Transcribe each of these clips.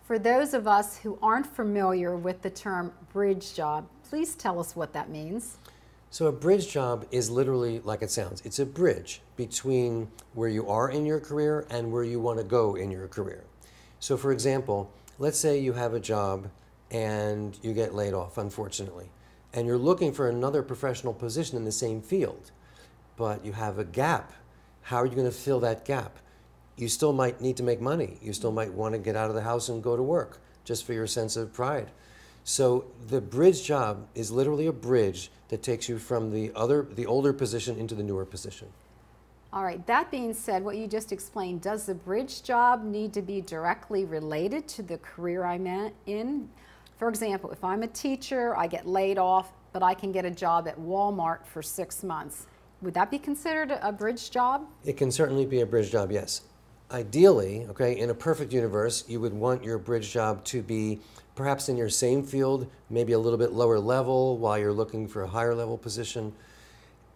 For those of us who aren't familiar with the term bridge job, please tell us what that means. So a bridge job is literally like it sounds. It's a bridge between where you are in your career and where you want to go in your career. So for example, let's say you have a job and you get laid off, unfortunately, and you're looking for another professional position in the same field, but you have a gap. How are you going to fill that gap? You still might need to make money. You still might want to get out of the house and go to work just for your sense of pride. So the bridge job is literally a bridge that takes you from the older position into the newer position. All right, that being said, what you just explained, does the bridge job need to be directly related to the career I'm in? For example, if I'm a teacher, I get laid off, but I can get a job at Walmart for 6 months. Would that be considered a bridge job? It can certainly be a bridge job, yes. Ideally, okay, in a perfect universe, you would want your bridge job to be perhaps in your same field, maybe a little bit lower level while you're looking for a higher level position.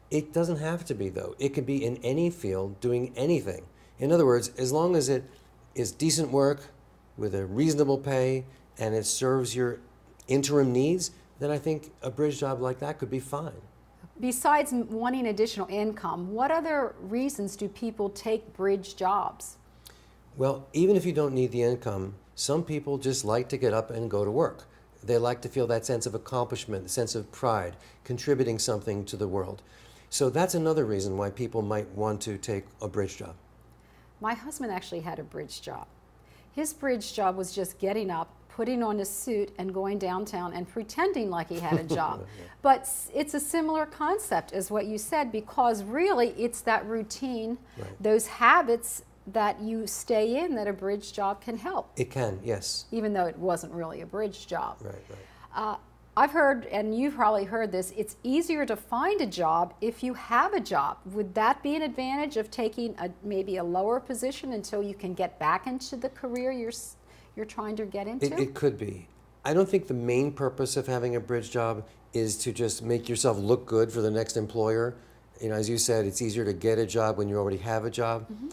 It doesn't have to be, though. It could be in any field doing anything. In other words, as long as it is decent work with a reasonable pay and it serves your interim needs, then I think a bridge job like that could be fine. Besides wanting additional income, what other reasons do people take bridge jobs? Well, even if you don't need the income, some people just like to get up and go to work. They like to feel that sense of accomplishment, the sense of pride, contributing something to the world. So that's another reason why people might want to take a bridge job. My husband actually had a bridge job. His bridge job was just getting up, putting on a suit and going downtown and pretending like he had a job. But it's a similar concept as what you said, because really it's that routine, those habits that you stay in that a bridge job can help. It can, yes. Even though it wasn't really a bridge job. Right. I've heard, and you've probably heard this, it's easier to find a job if you have a job. Would that be an advantage of taking maybe a lower position until you can get back into the career you're trying to get into? It could be. I don't think the main purpose of having a bridge job is to just make yourself look good for the next employer. You know, as you said, it's easier to get a job when you already have a job. Mm-hmm.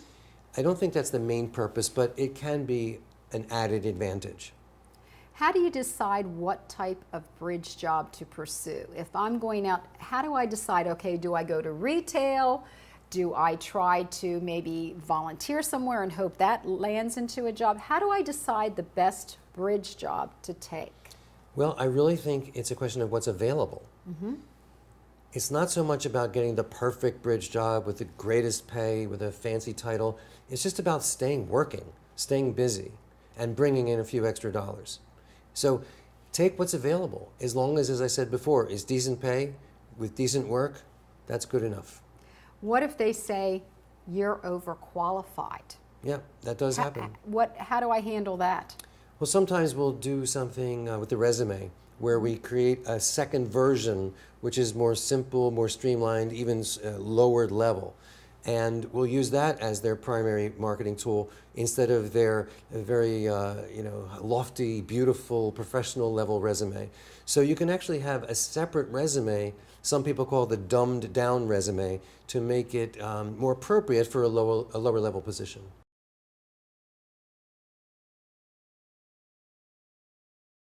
I don't think that's the main purpose, but it can be an added advantage. How do you decide what type of bridge job to pursue? If I'm going out, how do I decide, okay, do I go to retail? Do I try to maybe volunteer somewhere and hope that lands into a job? How do I decide the best bridge job to take? Well, I really think it's a question of what's available. Mm-hmm. It's not so much about getting the perfect bridge job with the greatest pay, with a fancy title. It's just about staying working, staying busy, and bringing in a few extra dollars. So take what's available. As long as I said before, is decent pay with decent work, that's good enough. What if they say you're overqualified? Yeah, that does happen. How do I handle that? Well, sometimes we'll do something with the resume where we create a second version which is more simple, more streamlined, even lowered level. And we'll use that as their primary marketing tool instead of their very lofty, beautiful, professional level resume. So you can actually have a separate resume, some people call it the dumbed down resume, to make it more appropriate for a lower level position.